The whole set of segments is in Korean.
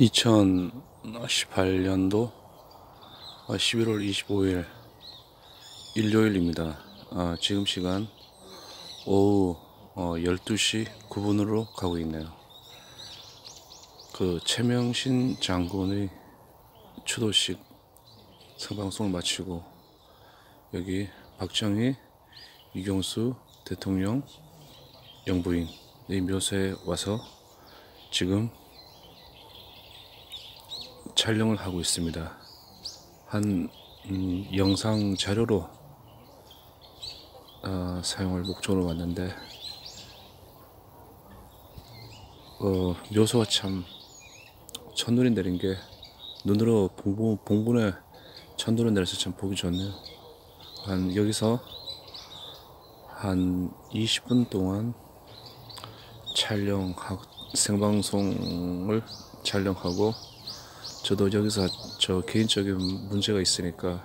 (2018년도 11월 25일) 일요일입니다. 지금 시간 오후 12시 9분으로 가고 있네요. 최명신 장군의 추도식 생방송을 마치고 여기 박정희, 이경수 대통령 영부인의 묘소에 와서 지금 촬영을 하고 있습니다. 한 영상 자료로 사용할 목적으로 왔는데 묘소가 참 첫눈이 내린 게 눈으로 봉분에 첫눈이 내려서 참 보기 좋네요. 여기서 한 20분 동안 생방송을 촬영하고, 저도 여기서 저 개인적인 문제가 있으니까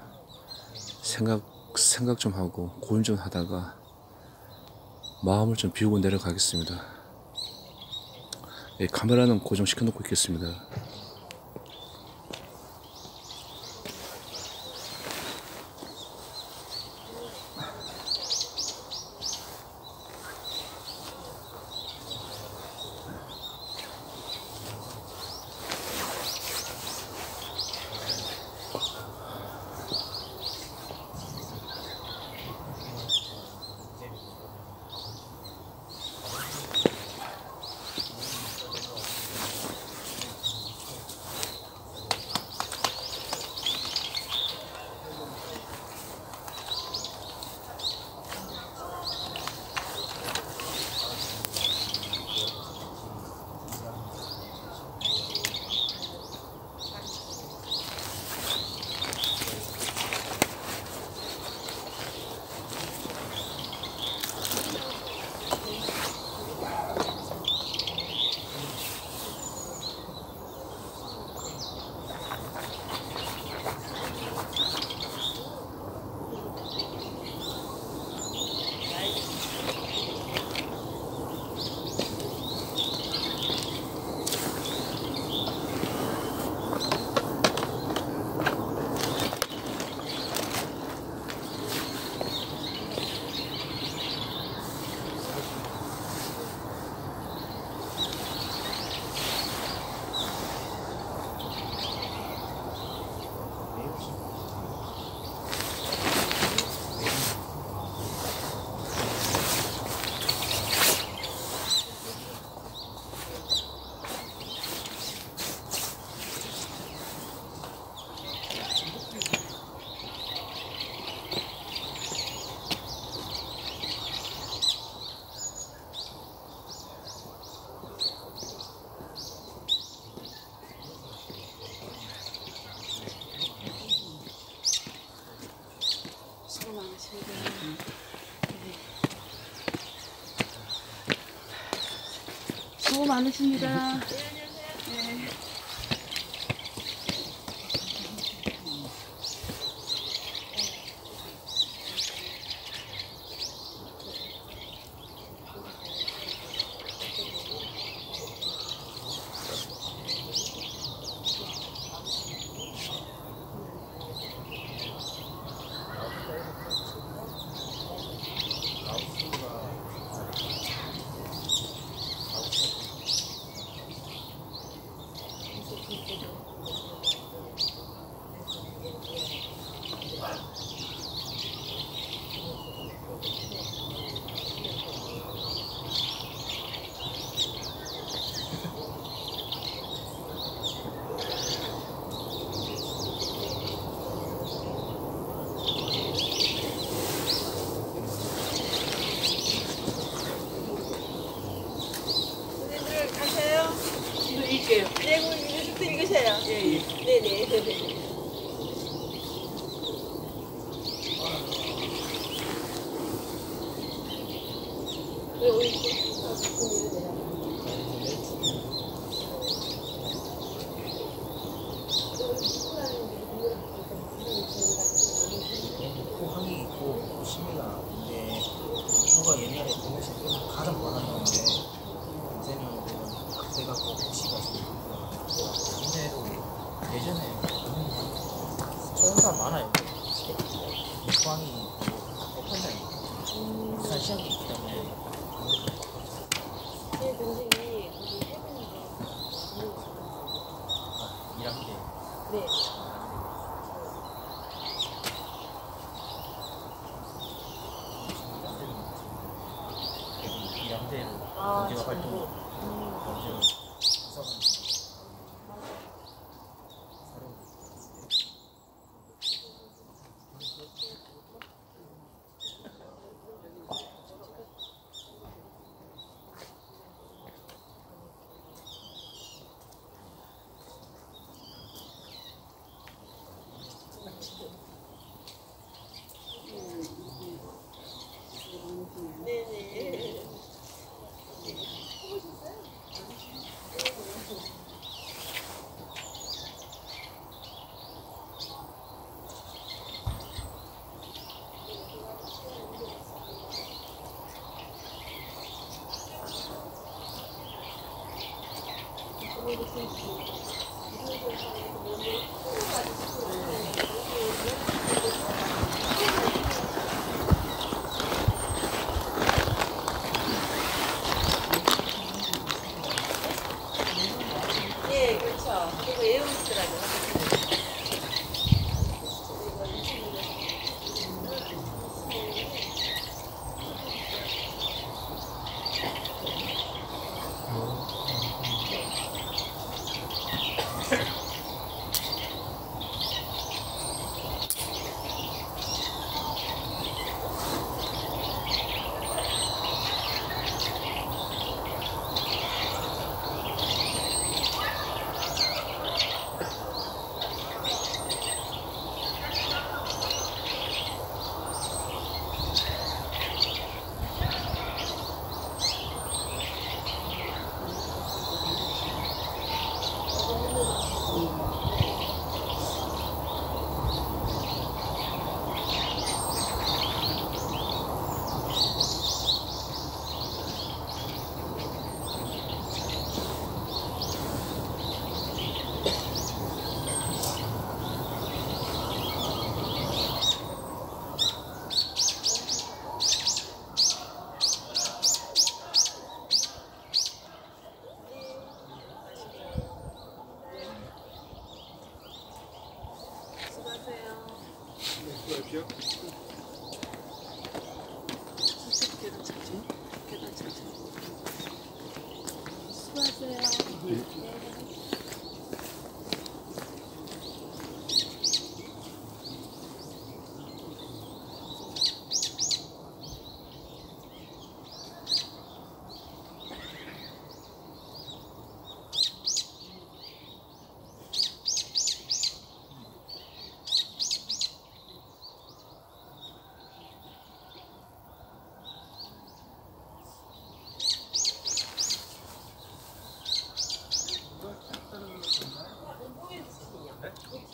생각 좀 하고 고민 좀 하다가 마음을 좀 비우고 내려가겠습니다. 카메라는 고정시켜 놓고 있겠습니다. 수고 많으십니다. 네. 읽게요. 네, 이거 읽으세요. 예, 예. 네네. 포항이 오픈장이 부산 시장이 있기 때문에 제 동생이 거기 해보니까 일하는 게 네. 일하는 데로 아, 언제가 활동 진짜로? 언제로 부산 네네. 예, 그렇죠. 그리고 에어리스라고.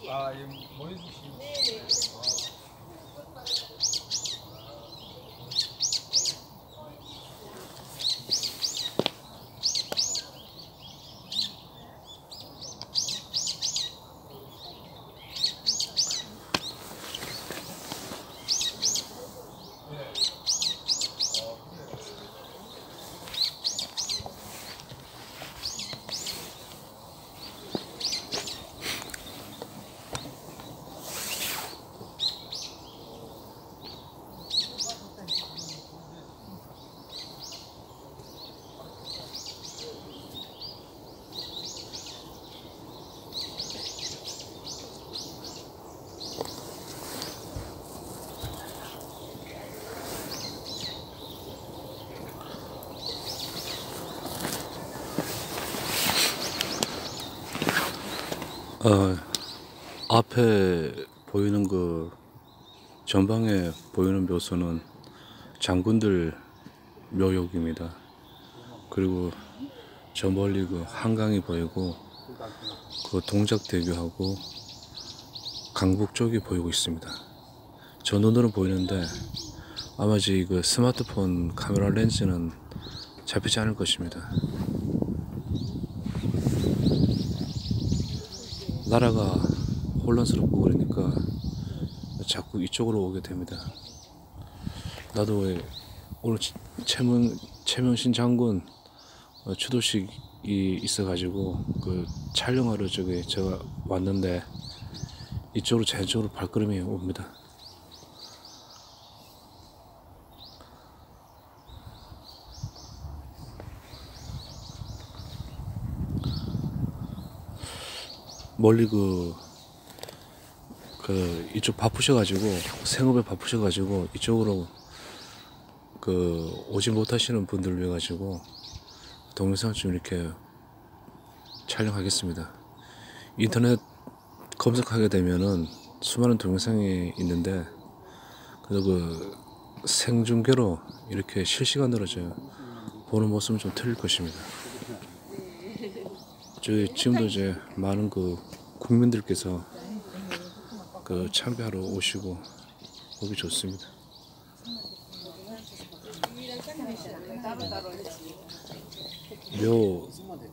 아, 예, 모여주시면. 네네. 앞에 보이는 그 전방에 보이는 묘소는 장군들 묘역입니다. 그리고 저 멀리 그 한강이 보이고 그 동작대교하고 강북 쪽이 보이고 있습니다. 저 눈으로 보이는데 아마 그 스마트폰 카메라 렌즈는 잡히지 않을 것입니다. 나라가 혼란스럽고 그러니까 자꾸 이쪽으로 오게 됩니다. 나도 왜 오늘 최명신 장군 추도식이 있어가지고 그 촬영하러 저기 제가 왔는데 이쪽으로 자연적으로 발걸음이 옵니다. 멀리 이쪽 바쁘셔가지고 생업에 바쁘셔가지고 이쪽으로 오지 못하시는 분들 위해 가지고 동영상 좀 이렇게 촬영하겠습니다. 인터넷 검색하게 되면은 수많은 동영상이 있는데 그래도 생중계로 이렇게 실시간으로 보는 모습은 좀 틀릴 것입니다. 지금도 이제 많은 국민들께서 참배하러 오시고 보기 좋습니다.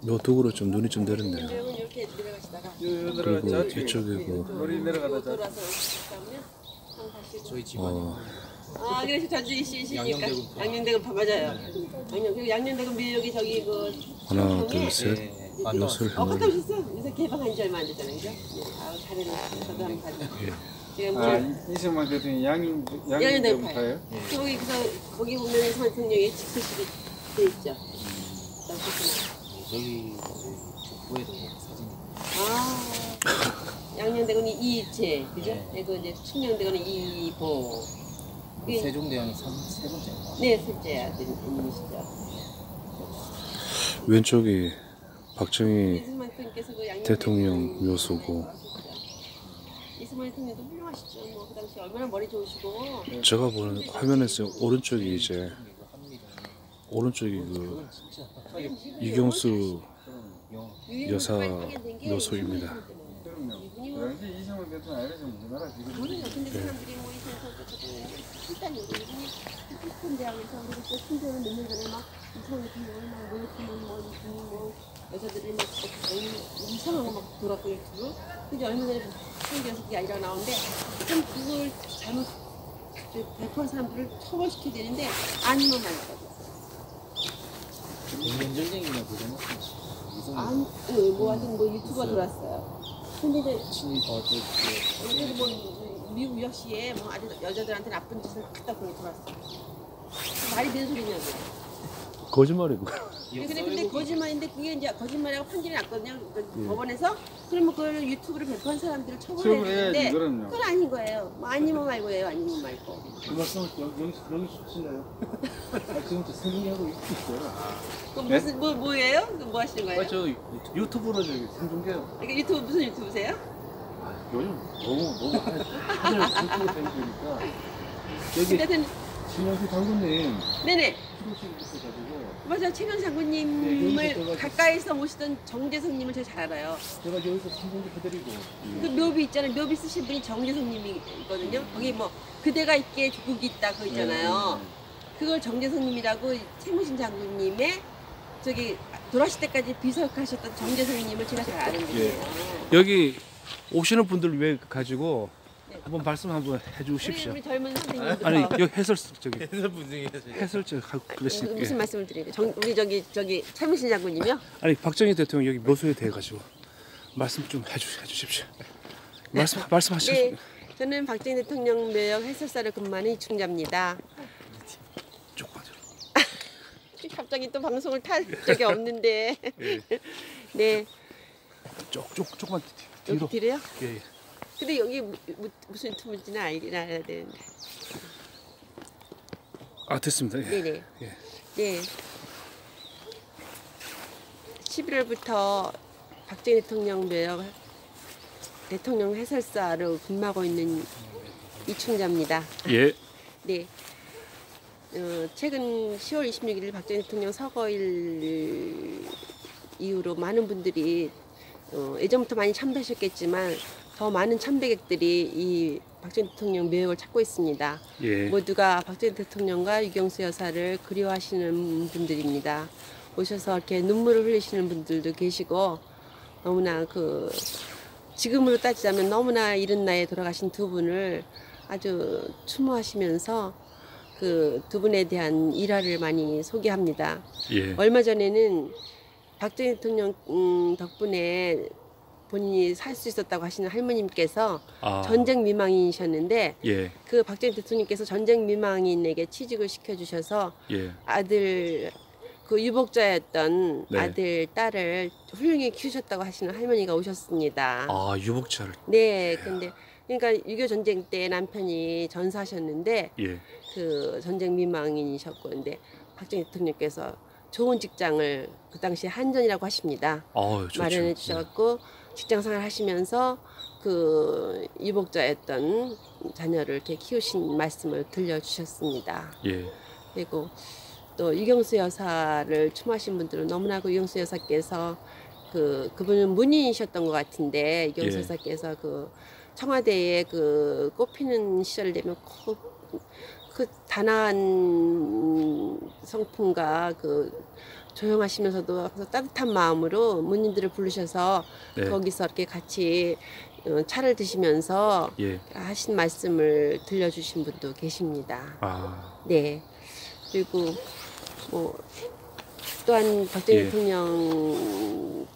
묘 두구로 좀 눈이 좀 내렸네요. 그리고 이쪽에 머리 내려가다 저희 집안이 아, 그래서 전주시 시니까 양녕대금 맞아요. 그리고 양녕대금 묘역이 저기 하나 둘 셋 묘술 갔다 해놓은 오셨어요? 요새 개방한 지 얼마 안 됐잖아요, 그죠? 아, 잘해요. 저도 한번 가죠. 지금 아 이승만 대통령 양녕대금 양인대금 파요. 파요? 거기 보면 이승만 대통령의 직수식이 돼 있죠. 저기 족보에도 사진. 아, 양녕대군이 이일체, 그죠? 그리고 이제 충녕대군은 이보. 세종대왕이 세 번째인가? 네, 셋째 아들이시죠. 왼쪽이 박정희 이승만 대통령께서 그 양녕대군 대통령 묘소고 이승만 대통령도 훌륭하시죠. 뭐 그 당시 얼마나 머리 좋으시고. 제가 보는 화면에서 오른쪽이 이경수 여사 묘소입니다. 그런데 이승만 대통령 알려서 우리나라 지금 모르요. 근데 사람들이 뭐 일단 이분이 스폰 대학에서 그리고 또 신세는 몇년 전에 막 이승만 대통령을 막 모욕하는 뭐 여자들이 막 이상한 거 막 돌았고 유튜브. 근데 얼마 전에 신기해서 그게 아니라 나오는데 좀 그걸 잘못 배포한 사람들을 처벌시켜야 되는데 아니면 말이야. 국민전쟁이나 그런 아니, 뭐 하여튼 뭐 유튜브가 돌았어요. 근데 이제 그래도 뭐 미국 유학시에 뭐 아주 여자들한테 나쁜 짓을 했다 그러고 돌았어. 말이 되는 소리냐고. 거짓말이고. 근데 거짓말인데 그게 이제 거짓말이라고 판결이 났거든요. 법원에서. 그러면 그걸 유튜브를 배포한 사람들을 처벌해야 되는데 그럼요. 그건 아닌 거예요. 뭐 아니면 말고예요. 아니면 말고. 그 말씀을 여기서 하시나요? 지금부터 생중계하고 있어요. 그럼 뭐예요? 뭐 하시는 거예요? 저 유튜브로 생중계요. 그러니까 유튜브 무슨 유튜브세요? 요즘 너무 하늘 유튜브 다니니까 여기 하여튼 신영수 장군님 네네. 추도식 있어가지고 맞아, 최명 네, 장군님을 여기서 가까이서 모시던 정재성님을 제가 잘 알아요. 제가 여기서 생중계 해드리고 그 묘비 있잖아요. 묘비 쓰신 분이 정재성님이거든요. 거기 뭐 그대가 있기에 조국이 있다 그거 있잖아요. 그걸 정재성님이라고 최무신 장군님의 저기 돌아가실 때까지 비서하셨던 정재성님을 제가 잘 아는 분이에요. 여기 오시는 분들 위해 가지고 네. 한번 말씀 한번 해주십시오. 우리 젊은 선생님들 아니 여기 해설 그러시. 무슨 말씀을 드리는 거예요? 우리 저기 최무신 장군님이요? 아니 박정희 대통령 여기 묘소에 대해 가지고 말씀 좀 해주십시오. 말씀하시죠. 네, 저는 박정희 대통령 묘역 해설사를 근무하는 이충자입니다. 조금만 더. 갑자기 또 방송을 탈 적이 없는데. 네, 조금만 여기 뒤로. 뒤로요? 예. 근데 여기 무슨 유튜브인지는 알아야 되는데. 아 됐습니다. 예. 네네. 예. 네. 11월부터 박정희 대통령 묘역 대통령 해설사로 근무하고 있는 이충자입니다. 예. 네. 최근 10월 26일 박정희 대통령 서거일 이후로 많은 분들이 예전부터 많이 참배하셨겠지만 더 많은 참배객들이 이 박정희 대통령 묘역을 찾고 있습니다. 예. 모두가 박정희 대통령과 유경수 여사를 그리워하시는 분들입니다. 오셔서 이렇게 눈물을 흘리시는 분들도 계시고 너무나 지금으로 따지자면 너무나 이른 나이에 돌아가신 두 분을 아주 추모하시면서 그 두 분에 대한 일화를 많이 소개합니다. 예. 얼마 전에는 박정희 대통령 덕분에 본인이 살 수 있었다고 하시는 할머님께서 아. 전쟁 미망인이셨는데 예. 그 박정희 대통령께서 전쟁 미망인에게 취직을 시켜주셔서 예. 아들 그 유복자였던 네. 아들 딸을 훌륭히 키우셨다고 하시는 할머니가 오셨습니다. 아, 유복자를. 네, 근데 그러니까 6.25 전쟁 때 남편이 전사하셨는데 예. 그 전쟁 미망인이셨고 근데 박정희 대통령께서 좋은 직장을 그 당시에 한전이라고 하십니다. 좋죠. 마련해 주셨고 직장 생활 하시면서 그 유복자였던 자녀를 이렇게 키우신 말씀을 들려주셨습니다. 예. 그리고 또 유경수 여사를 추모하신 분들은 너무나 그 유경수 여사께서 그분은 문인이셨던 것 같은데 유경수 예. 여사께서 그 청와대에 그 꽃피는 시절 되면 그 단아한 성품과 그 조용하시면서도 따뜻한 마음으로 문인들을 부르셔서 네. 거기서 이렇게 같이 차를 드시면서 예. 하신 말씀을 들려주신 분도 계십니다. 아. 네. 그리고 뭐 또한 박정희 예. 대통령께서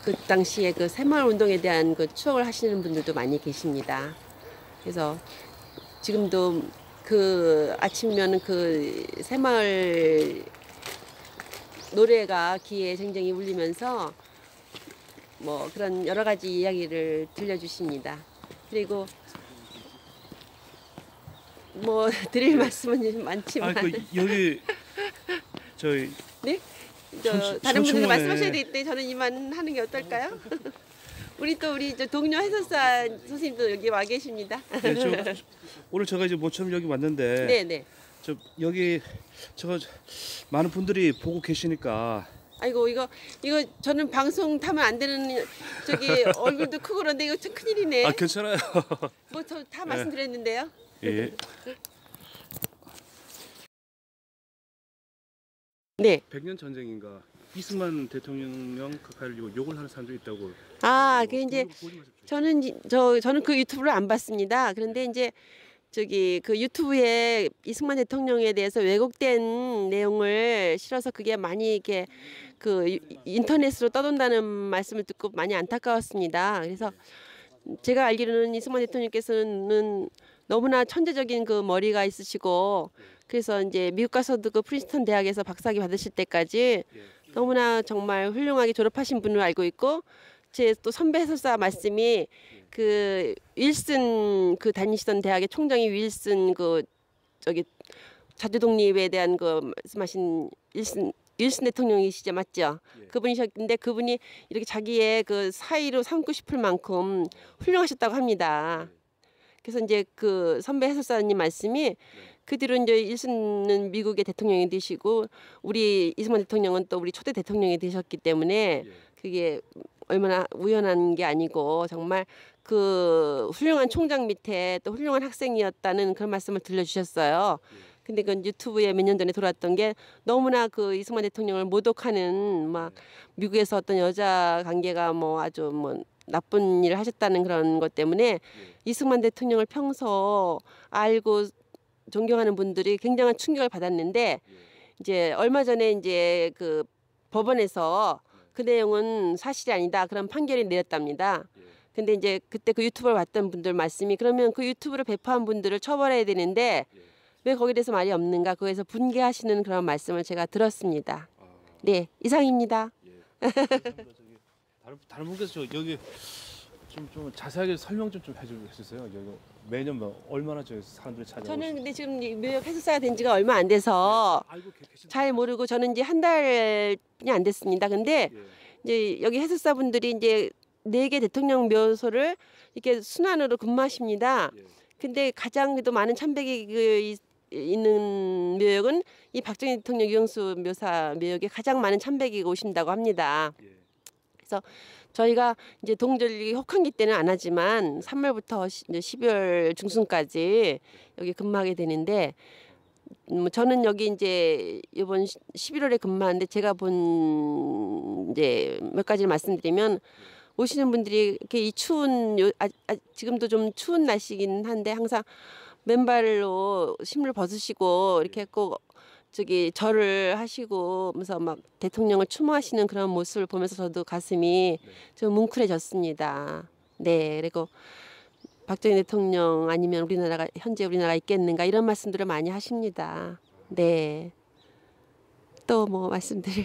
그 당시에 그 새마을 운동에 대한 그 추억을 하시는 분들도 많이 계십니다. 그래서 지금도 그 아침이면 그 새마을 노래가 귀에 쟁쟁이 울리면서 뭐 그런 여러 가지 이야기를 들려주십니다. 그리고 뭐 드릴 말씀은 많지만 여기 저희 네? 청춘- 다른 분들 청춘문회. 말씀하셔야 되기 때문에 저는 이만 하는 게 어떨까요? 우리 동료 해설사 선생님도 여기 와 계십니다. 네, 오늘 제가 이제 모처럼 여기 왔는데 네네. 여기 많은 분들이 보고 계시니까 아이고 이거 저는 방송 타면 안 되는 저기 얼굴도 크고 그런데 이거 참 큰일이네. 괜찮아요. 뭐 저 다 말씀드렸는데요. 예. 네. 100년 전쟁인가 이승만 대통령 그카를 욕을 하는 사람도 있다고. 그 이제 저는 그 유튜브를 안 봤습니다. 그런데 이제 저기 그 유튜브에 이승만 대통령에 대해서 왜곡된 내용을 실어서 그게 많이 이렇게 그 인터넷으로 떠돈다는 말씀을 듣고 많이 안타까웠습니다. 그래서 제가 알기로는 이승만 대통령께서는 너무나 천재적인 그 머리가 있으시고 그래서 이제 미국 가서도 그 프린스턴 대학에서 박사학위 받으실 때까지 너무나 정말 훌륭하게 졸업하신 분으로 알고 있고 제 또 선배 해설사 말씀이 그 윌슨 그 다니시던 대학의 총장이 윌슨 그 저기 자주 독립에 대한 그 말씀하신 윌슨 대통령이시죠, 맞죠? 그분이셨는데 그분이 이렇게 자기의 그 사위로 삼고 싶을 만큼 훌륭하셨다고 합니다. 그래서 이제 그 선배 해설사님 말씀이 그 뒤로 이제 윌슨은 미국의 대통령이 되시고 우리 이승만 대통령은 또 우리 초대 대통령이 되셨기 때문에 그게 얼마나 우연한 게 아니고 정말 그 훌륭한 총장 밑에 또 훌륭한 학생이었다는 그런 말씀을 들려주셨어요. 근데 그 유튜브에 몇 년 전에 돌았던 게 너무나 그 이승만 대통령을 모독하는 막 미국에서 어떤 여자 관계가 뭐 아주 뭐 나쁜 일을 하셨다는 그런 것 때문에 이승만 대통령을 평소 알고 존경하는 분들이 굉장한 충격을 받았는데 이제 얼마 전에 이제 그 법원에서 그 내용은 사실이 아니다 그런 판결이 내렸답니다. 근데 이제 그때 그 유튜브를 봤던 분들 말씀이 그러면 그 유튜브를 배포한 분들을 처벌해야 되는데 왜 거기에 대해서 말이 없는가 거기서 분개하시는 그런 말씀을 제가 들었습니다. 네, 이상입니다. 다른 분께서 여기 좀 자세하게 설명 좀 해주세요. 여기 매년 뭐 얼마나 사람들이 찾아오고. 저는 근데 지금 묘역 해설사가 된 지가 얼마 안 돼서 잘 모르고 저는 이제 한 달이 안 됐습니다. 근데 이제 여기 해설사분들이 이제 4개 대통령 묘소를 이렇게 순환으로 근무하십니다. 근데 가장 그래도 많은 참배객이 있는 묘역은 이 박정희 대통령 유영수 묘사 묘역에 가장 많은 참배객이 오신다고 합니다. 그래서 저희가 이제 동절기 혹한기 때는 안 하지만 3월부터 이제 12월 중순까지 여기 근무하게 되는데 저는 여기 이제 이번 11월에 근무하는데 제가 본 이제 몇 가지를 말씀드리면 오시는 분들이 이렇게 이 추운 지금도 좀 추운 날씨긴 한데 항상 맨발로 신물 벗으시고 이렇게 꼭 저기 절을 하시고 하면서 막 대통령을 추모하시는 그런 모습을 보면서 저도 가슴이 좀 뭉클해졌습니다. 네, 그리고 박정희 대통령 아니면 우리나라가 현재 우리나라가 있겠는가 이런 말씀들을 많이 하십니다. 네. 또 뭐 말씀드릴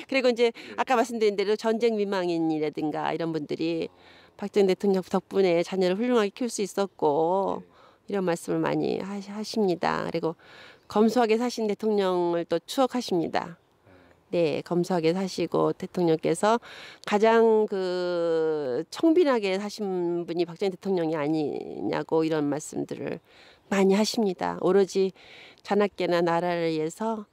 그리고 이제 아까 말씀드린 대로 전쟁 미망인이라든가 이런 분들이 박정희 대통령 덕분에 자녀를 훌륭하게 키울 수 있었고 이런 말씀을 많이 하십니다. 그리고 검소하게 사신 대통령을 또 추억하십니다. 네, 검소하게 사시고 대통령께서 가장 그 청빈하게 사신 분이 박정희 대통령이 아니냐고 이런 말씀들을 많이 하십니다. 오로지 자나깨나 나라를 위해서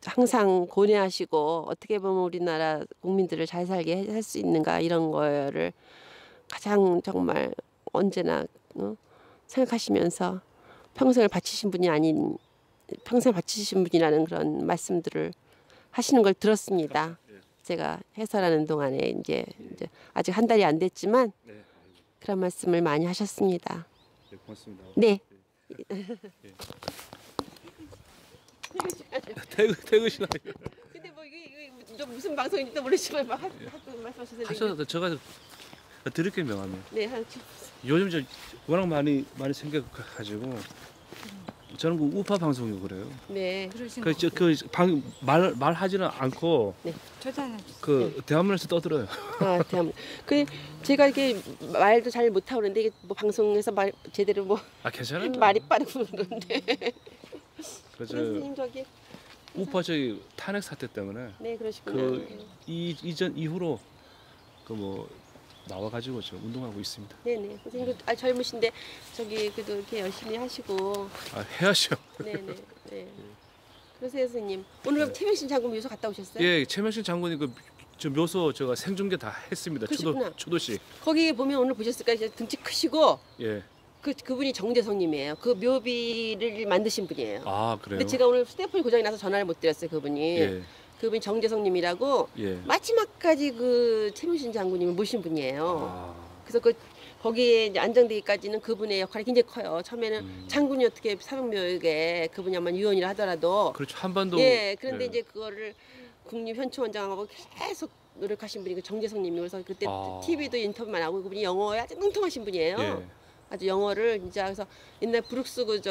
항상 고뇌하시고 어떻게 보면 우리나라 국민들을 잘 살게 할 수 있는가 이런 거를 가장 정말 언제나 생각하시면서 평생을 바치신 분이라는 그런 말씀들을 하시는 걸 들었습니다. 제가 해설하는 동안에 이제 아직 한 달이 안 됐지만 그런 말씀을 많이 하셨습니다. 네, 고맙습니다. 네. 퇴근이나 근데 뭐 이게 좀 무슨 방송인지도 모르지만 막 말씀하셔서 하셔도 제가 드릴 게 명함이에요. 네, 요즘 저 워낙 많이 생겨가지고 저는 그 우파 방송이고 그래요. 네. 말하지는 않고 그 대화문에서 떠들어요. 아, 대한민국. 그 제가 이렇게 말도 잘 못하고 그러는데 이게 뭐 방송에서 말 제대로 뭐 괜찮아요. 말이 빠르고 그러는데. 그래서 선생님 저기 우파 저기 탄핵 사태 때문에 네 그러시구나. 그 이전 이후로 그 뭐 나와가지고 저 운동하고 있습니다. 네네. 선생님 젊으신데 저기 그래도 이렇게 열심히 하시고. 해야죠. 네네. 네. 그러세요 선생님. 오늘 그럼 최명신 장군 묘소 갔다 오셨어요? 예, 최명신 장군이 저 묘소 제가 생중계 다 했습니다. 그러시구나. 추도식. 거기 보면 오늘 보셨을까요? 이제 등치 크시고 예. 그분이 정재성님이에요. 그 묘비를 만드신 분이에요. 아 그래요. 근데 제가 오늘 휴대폰이 고장이 나서 전화를 못 드렸어요. 그분이. 예. 그분이 정재성님이라고 예. 마지막까지 그 최명신 장군님을 모신 분이에요. 아. 그래서 거기에 이제 안정되기까지는 그분의 역할이 굉장히 커요. 처음에는 장군이 어떻게 사병묘역에 그분이 아마 유언이라 하더라도 그렇죠. 한반도. 예, 그런데 예. 이제 그거를 국립현충원장하고 계속 노력하신 분이 그 정재성님이 그래서 그때 TV도 인터뷰만 하고 그분이 영어에 아주 능통하신 분이에요. 예. 아주 영어를 진짜 그래서 옛날 브룩스 그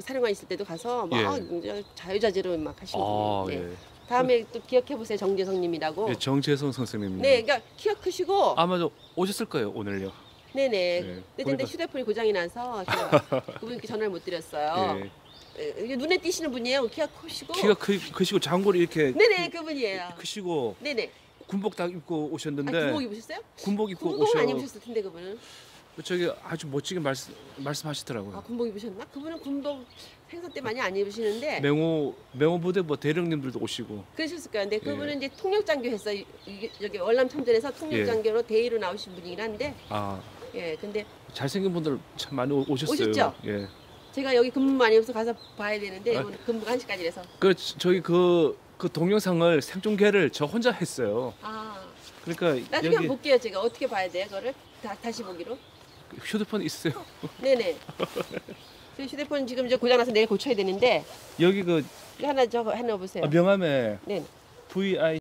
사령관 있을 때도 가서 막 이제 자유자재로 막 하시는 분이에요. 네. 예. 다음에 또 기억해 보세요. 정재성님이라고. 예, 정재성 선생님입니다. 네, 그러니까 키가 크시고. 아마 오셨을 거예요 오늘요. 네네. 네. 근데 휴대폰이 고장이 나서 제가 그분께 전화를 못 드렸어요. 예. 눈에 띄시는 분이에요. 키가 크시고. 키가 크시고 장골이 이렇게 네네, 그분이에요. 크시고 네네. 군복 딱 입고 오셨는데. 아, 군복 입으셨어요? 군복 입고 군복은 안 입으셨을 텐데 그분은. 저기 아주 멋지게 말씀하시더라고요. 아, 군복 입으셨나? 그분은 군복 행사 때 많이 안 입으시는데. 맹호 부대 뭐 대령님들도 오시고. 그러셨을 거예요. 근데 그분은 이제 통역장교 했어요. 여기 월남 참전에서 통역장교로 대위로 나오신 분이긴 한데. 아. 예, 근데 잘생긴 분들 참 많이 오셨어요. 오셨죠? 예. 제가 여기 근무 많이 없어서 가서 봐야 되는데 오늘 근무가 1시까지라서. 저희 그 동영상을 생중계를 저 혼자 했어요. 아. 그러니까 나중에 여기 한번 볼게요. 제가 어떻게 봐야 돼요? 그거를 다시 보기로. 휴대폰 있으세요? 네네. 제 휴대폰 지금 이제 고장나서 내일 고쳐야 되는데 여기 그 하나 보세요. 명함에 네. VI